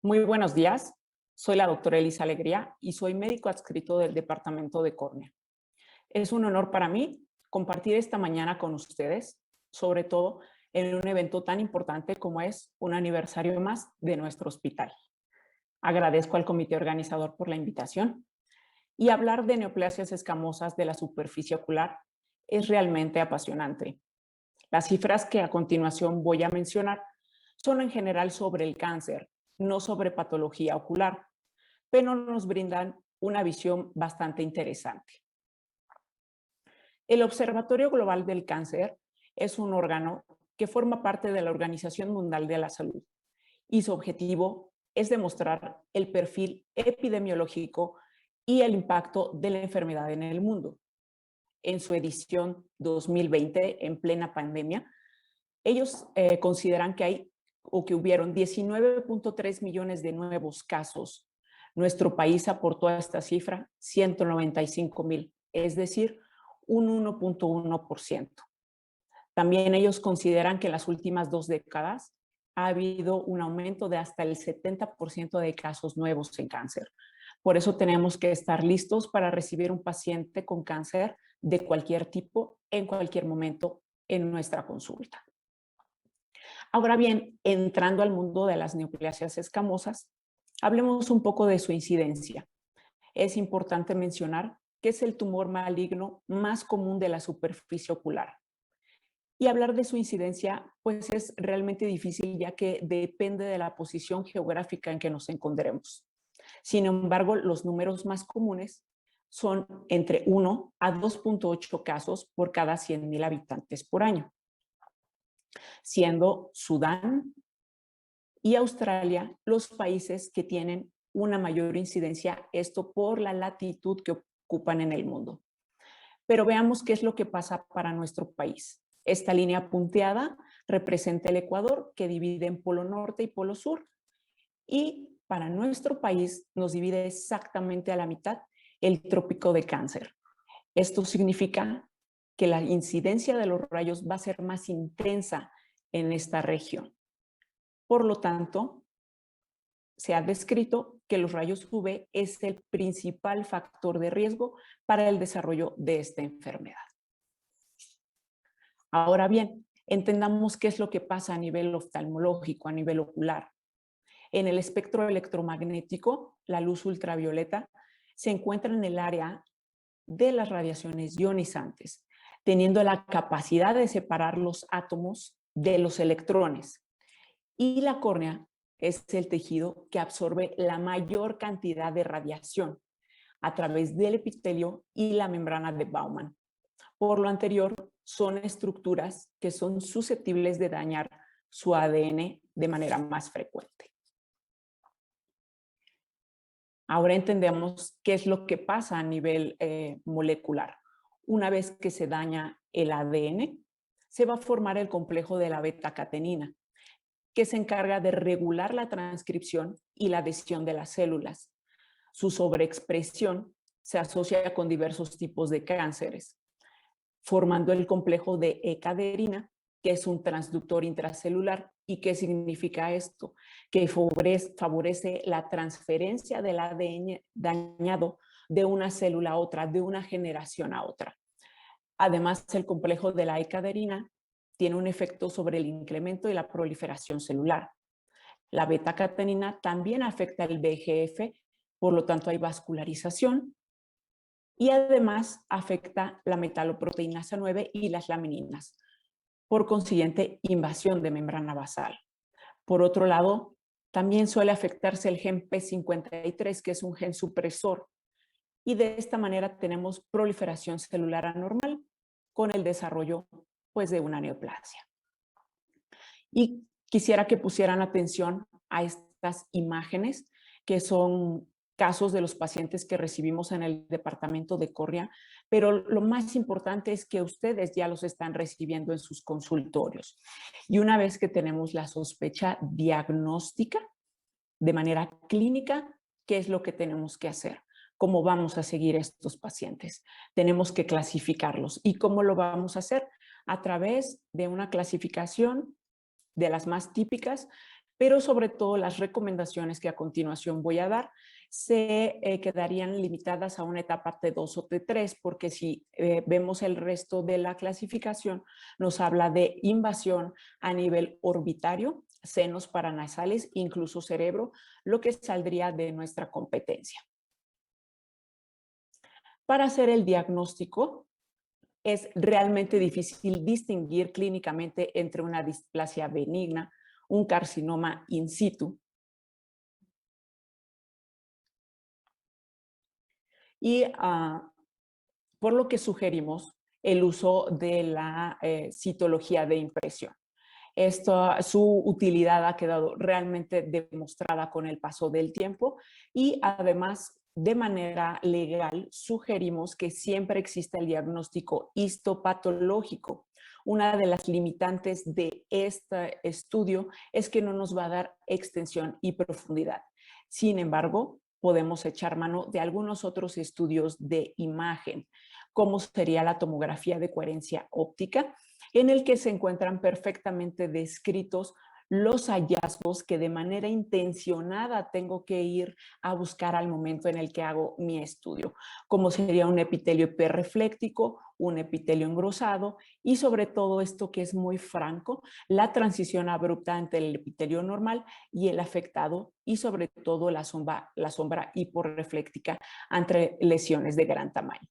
Muy buenos días. Soy la doctora Elisa Alegría y soy médico adscrito del Departamento de Córnea. Es un honor para mí compartir esta mañana con ustedes, sobre todo en un evento tan importante como es un aniversario más de nuestro hospital. Agradezco al comité organizador por la invitación y hablar de neoplasias escamosas de la superficie ocular es realmente apasionante. Las cifras que a continuación voy a mencionar son en general sobre el cáncer, no sobre patología ocular, pero nos brindan una visión bastante interesante. El Observatorio Global del Cáncer es un órgano que forma parte de la Organización Mundial de la Salud y su objetivo es demostrar el perfil epidemiológico y el impacto de la enfermedad en el mundo. En su edición 2020, en plena pandemia, ellos consideran que hay o que hubieron 19.3 millones de nuevos casos. Nuestro país aportó a esta cifra 195,000, es decir, un 1.1%. También ellos consideran que en las últimas 2 décadas ha habido un aumento de hasta el 70% de casos nuevos en cáncer. Por eso tenemos que estar listos para recibir un paciente con cáncer de cualquier tipo, en cualquier momento, en nuestra consulta. Ahora bien, entrando al mundo de las neoplasias escamosas, hablemos un poco de su incidencia. Es importante mencionar que es el tumor maligno más común de la superficie ocular. Y hablar de su incidencia, pues es realmente difícil ya que depende de la posición geográfica en que nos encontremos. Sin embargo, los números más comunes son entre 1 a 2.8 casos por cada 100,000 habitantes por año, siendo Sudán y Australia los países que tienen una mayor incidencia, esto por la latitud que ocupan en el mundo. Pero veamos qué es lo que pasa para nuestro país. Esta línea punteada representa el Ecuador, que divide en polo norte y polo sur, y para nuestro país nos divide exactamente a la mitad el trópico de Cáncer. Esto significa que la incidencia de los rayos va a ser más intensa en esta región. Por lo tanto, se ha descrito que los rayos UV es el principal factor de riesgo para el desarrollo de esta enfermedad. Ahora bien, entendamos qué es lo que pasa a nivel oftalmológico, a nivel ocular. En el espectro electromagnético, la luz ultravioleta se encuentra en el área de las radiaciones ionizantes, teniendo la capacidad de separar los átomos de los electrones. Y la córnea es el tejido que absorbe la mayor cantidad de radiación a través del epitelio y la membrana de Baumann. Por lo anterior, son estructuras que son susceptibles de dañar su ADN de manera más frecuente. Ahora entendemos qué es lo que pasa a nivel molecular. Una vez que se daña el ADN, se va a formar el complejo de la beta-catenina, que se encarga de regular la transcripción y la adhesión de las células. Su sobreexpresión se asocia con diversos tipos de cánceres, formando el complejo de E-caderina, que es un transductor intracelular. ¿Y qué significa esto? Que favorece la transferencia del ADN dañado de una célula a otra, de una generación a otra. Además, el complejo de la E-caderina tiene un efecto sobre el incremento y la proliferación celular. La beta-catenina también afecta el VEGF, por lo tanto hay vascularización, y además afecta la metaloproteinasa 9 y las lamininas. Por consiguiente, invasión de membrana basal. Por otro lado, también suele afectarse el gen P53, que es un gen supresor, y de esta manera tenemos proliferación celular anormal con el desarrollo pues, de una neoplasia. Y quisiera que pusieran atención a estas imágenes, que son casos de los pacientes que recibimos en el departamento de córnea, pero lo más importante es que ustedes ya los están recibiendo en sus consultorios. Y una vez que tenemos la sospecha diagnóstica, de manera clínica, ¿qué es lo que tenemos que hacer? ¿Cómo vamos a seguir a estos pacientes? Tenemos que clasificarlos. ¿Y cómo lo vamos a hacer? A través de una clasificación de las más típicas, pero sobre todo las recomendaciones que a continuación voy a dar se quedarían limitadas a una etapa T2 o T3, porque si vemos el resto de la clasificación, nos habla de invasión a nivel orbitario, senos paranasales, incluso cerebro, lo que saldría de nuestra competencia. Para hacer el diagnóstico, es realmente difícil distinguir clínicamente entre una displasia benigna, un carcinoma in situ y por lo que sugerimos el uso de la citología de impresión. Su utilidad ha quedado realmente demostrada con el paso del tiempo y además de manera legal sugerimos que siempre exista el diagnóstico histopatológico. Una de las limitantes de este estudio es que no nos va a dar extensión y profundidad. Sin embargo, podemos echar mano de algunos otros estudios de imagen, como sería la tomografía de coherencia óptica, en el que se encuentran perfectamente descritos los hallazgos que de manera intencionada tengo que ir a buscar al momento en el que hago mi estudio, como sería un epitelio hiperrefléctico, un epitelio engrosado y sobre todo esto que es muy franco, la transición abrupta entre el epitelio normal y el afectado y sobre todo la sombra hiporrefléctica entre lesiones de gran tamaño.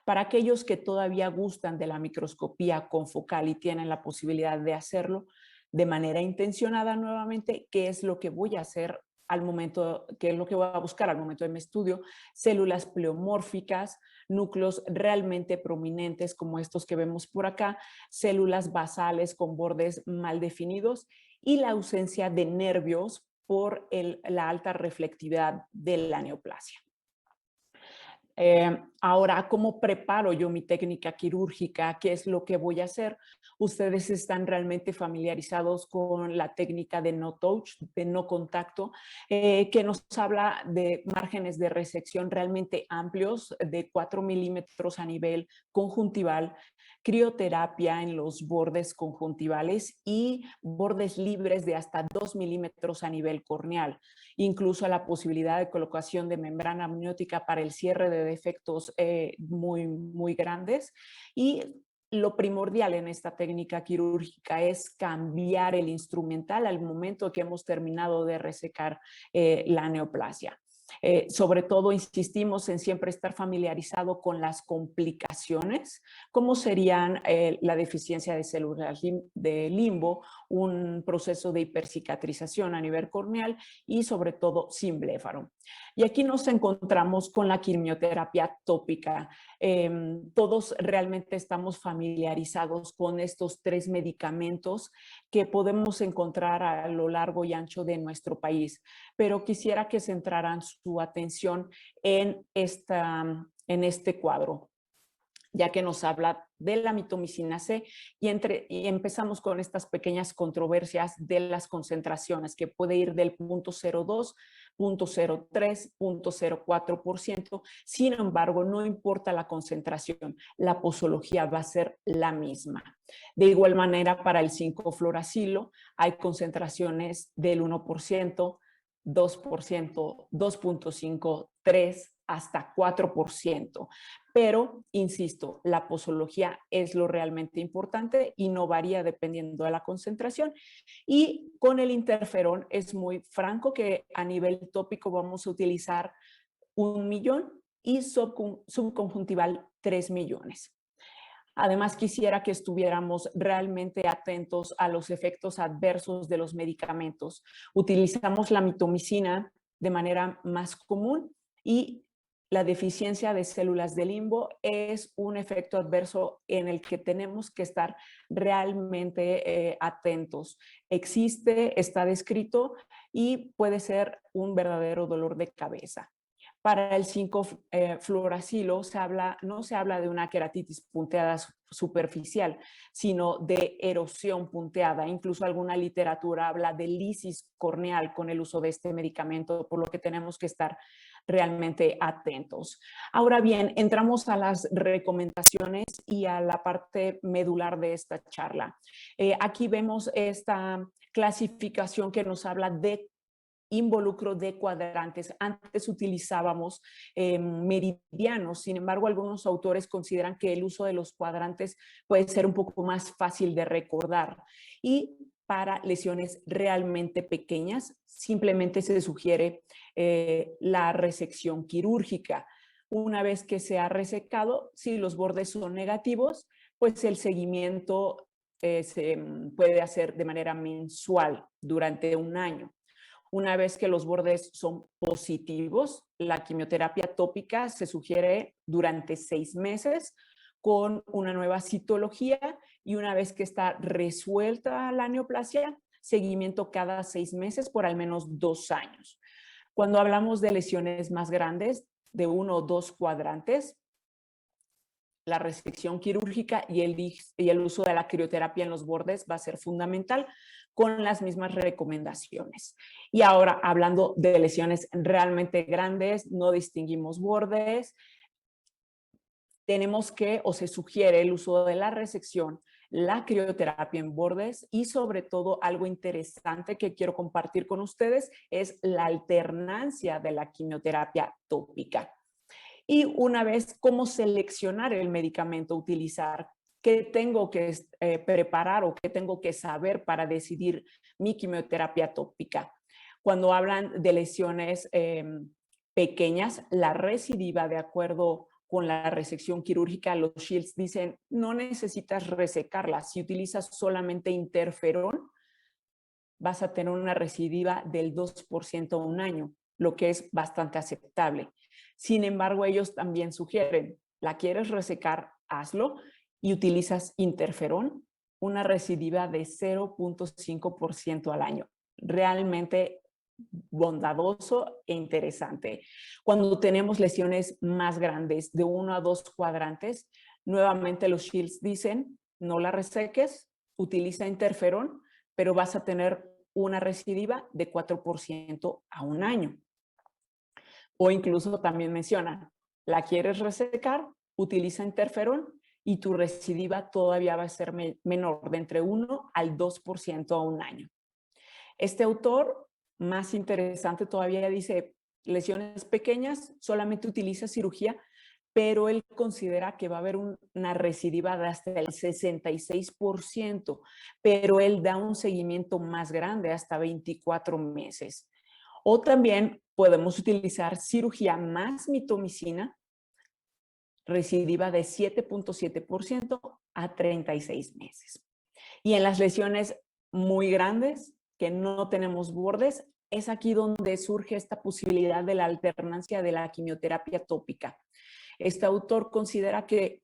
Para aquellos que todavía gustan de la microscopía confocal y tienen la posibilidad de hacerlo de manera intencionada nuevamente, ¿qué es lo que voy a hacer al momento, qué es lo que voy a buscar al momento de mi estudio? Células pleomórficas, núcleos realmente prominentes como estos que vemos por acá, células basales con bordes mal definidos y la ausencia de nervios por la alta reflectividad de la neoplasia. Ahora, ¿cómo preparo yo mi técnica quirúrgica? ¿Qué es lo que voy a hacer? Ustedes están realmente familiarizados con la técnica de no touch, de no contacto, que nos habla de márgenes de resección realmente amplios, de 4 milímetros a nivel conjuntival, crioterapia en los bordes conjuntivales y bordes libres de hasta 2 milímetros a nivel corneal, incluso la posibilidad de colocación de membrana amniótica para el cierre de defectos muy grandes. Y lo primordial en esta técnica quirúrgica es cambiar el instrumental al momento que hemos terminado de resecar la neoplasia. Sobre todo insistimos en siempre estar familiarizado con las complicaciones, como serían la deficiencia de células de limbo, un proceso de hipercicatrización a nivel corneal y sobre todo sin bléfaro. Y aquí nos encontramos con la quimioterapia tópica. Todos realmente estamos familiarizados con estos 3 medicamentos que podemos encontrar a lo largo y ancho de nuestro país, pero quisiera que centraran su atención en este cuadro, ya que nos habla de la mitomicina C y empezamos con estas pequeñas controversias de las concentraciones, que puede ir del 0.02, 0.03, 0.04%. Sin embargo, no importa la concentración, la posología va a ser la misma. De igual manera, para el 5-fluoracilo hay concentraciones del 1%, 2%, 2.5, 3, hasta 4%. Pero, insisto, la posología es lo realmente importante y no varía dependiendo de la concentración. Y con el interferón es muy franco que a nivel tópico vamos a utilizar 1 millón y subconjuntival 3 millones. Además, quisiera que estuviéramos realmente atentos a los efectos adversos de los medicamentos. Utilizamos la mitomicina de manera más común y la deficiencia de células de limbo es un efecto adverso en el que tenemos que estar realmente atentos. Existe, está descrito y puede ser un verdadero dolor de cabeza. Para el 5-fluoracilo no se habla de una queratitis punteada superficial, sino de erosión punteada. Incluso alguna literatura habla de lisis corneal con el uso de este medicamento, por lo que tenemos que estar realmente atentos. Ahora bien, entramos a las recomendaciones y a la parte medular de esta charla. Aquí vemos esta clasificación que nos habla de involucro de cuadrantes. Antes utilizábamos meridianos, sin embargo, algunos autores consideran que el uso de los cuadrantes puede ser un poco más fácil de recordar. Y para lesiones realmente pequeñas, simplemente se sugiere la resección quirúrgica. Una vez que se ha resecado, si los bordes son negativos, pues el seguimiento se puede hacer de manera mensual durante un año. Una vez que los bordes son positivos, la quimioterapia tópica se sugiere durante 6 meses con una nueva citología y una vez que está resuelta la neoplasia, seguimiento cada 6 meses por al menos 2 años. Cuando hablamos de lesiones más grandes, de 1 o 2 cuadrantes, la resección quirúrgica y el uso de la crioterapia en los bordes va a ser fundamental con las mismas recomendaciones. Y ahora, hablando de lesiones realmente grandes, no distinguimos bordes, tenemos que, o se sugiere el uso de la resección, la crioterapia en bordes y sobre todo algo interesante que quiero compartir con ustedes es la alternancia de la quimioterapia tópica. Y una vez, cómo seleccionar el medicamento a utilizar, qué tengo que preparar o qué tengo que saber para decidir mi quimioterapia tópica. Cuando hablan de lesiones pequeñas, la recidiva, de acuerdo con la resección quirúrgica, los Shields dicen, no necesitas resecarla. Si utilizas solamente interferón, vas a tener una recidiva del 2% a un año, lo que es bastante aceptable. Sin embargo, ellos también sugieren, ¿la quieres resecar? Hazlo y utilizas interferón, una recidiva de 0.5% al año. Realmente bondadoso e interesante. Cuando tenemos lesiones más grandes, de 1 a 2 cuadrantes, nuevamente los Shields dicen, no la reseques, utiliza interferón, pero vas a tener una recidiva de 4% a un año. O incluso también mencionan, ¿la quieres resecar? Utiliza interferón y tu recidiva todavía va a ser menor, de entre 1 al 2% a un año. Este autor, más interesante todavía, dice, lesiones pequeñas, solamente utiliza cirugía, pero él considera que va a haber una recidiva de hasta el 66%, pero él da un seguimiento más grande, hasta 24 meses. O también podemos utilizar cirugía más mitomicina, recidiva de 7.7% a 36 meses. Y en las lesiones muy grandes, que no tenemos bordes, es aquí donde surge esta posibilidad de la alternancia de la quimioterapia tópica. Este autor considera que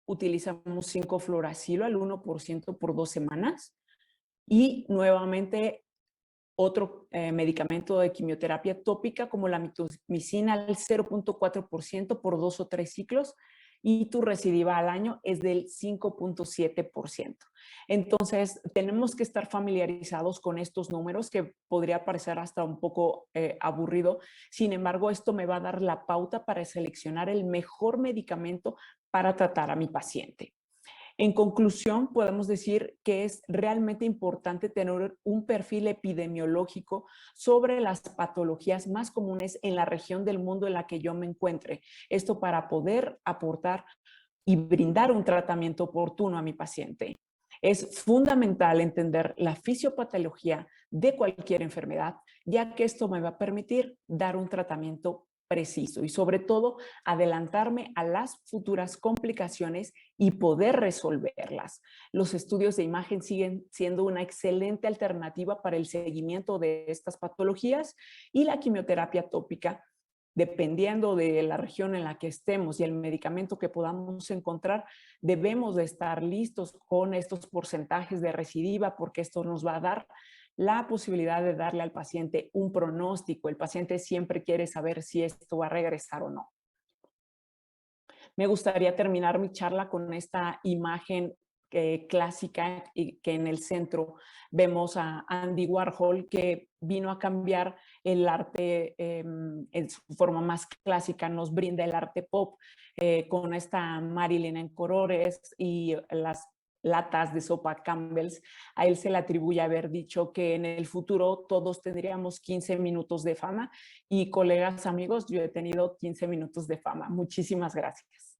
utilizamos 5-fluoracilo al 1% por 2 semanas y nuevamente otro medicamento de quimioterapia tópica como la mitomicina al 0.4% por 2 o 3 ciclos y tu recidiva al año es del 5.7%. Entonces, tenemos que estar familiarizados con estos números que podría parecer hasta un poco aburrido. Sin embargo, esto me va a dar la pauta para seleccionar el mejor medicamento para tratar a mi paciente. En conclusión, podemos decir que es realmente importante tener un perfil epidemiológico sobre las patologías más comunes en la región del mundo en la que yo me encuentre. Esto para poder aportar y brindar un tratamiento oportuno a mi paciente. Es fundamental entender la fisiopatología de cualquier enfermedad, ya que esto me va a permitir dar un tratamiento preciso y sobre todo adelantarme a las futuras complicaciones y poder resolverlas. Los estudios de imagen siguen siendo una excelente alternativa para el seguimiento de estas patologías y la quimioterapia tópica, dependiendo de la región en la que estemos y el medicamento que podamos encontrar, debemos de estar listos con estos porcentajes de recidiva porque esto nos va a dar la posibilidad de darle al paciente un pronóstico. El paciente siempre quiere saber si esto va a regresar o no. Me gustaría terminar mi charla con esta imagen clásica y que en el centro vemos a Andy Warhol, que vino a cambiar el arte en su forma más clásica, nos brinda el arte pop con esta Marilyn en colores y las latas de sopa Campbell's. A él se le atribuye haber dicho que en el futuro todos tendríamos 15 minutos de fama y colegas, amigos, yo he tenido 15 minutos de fama. Muchísimas gracias.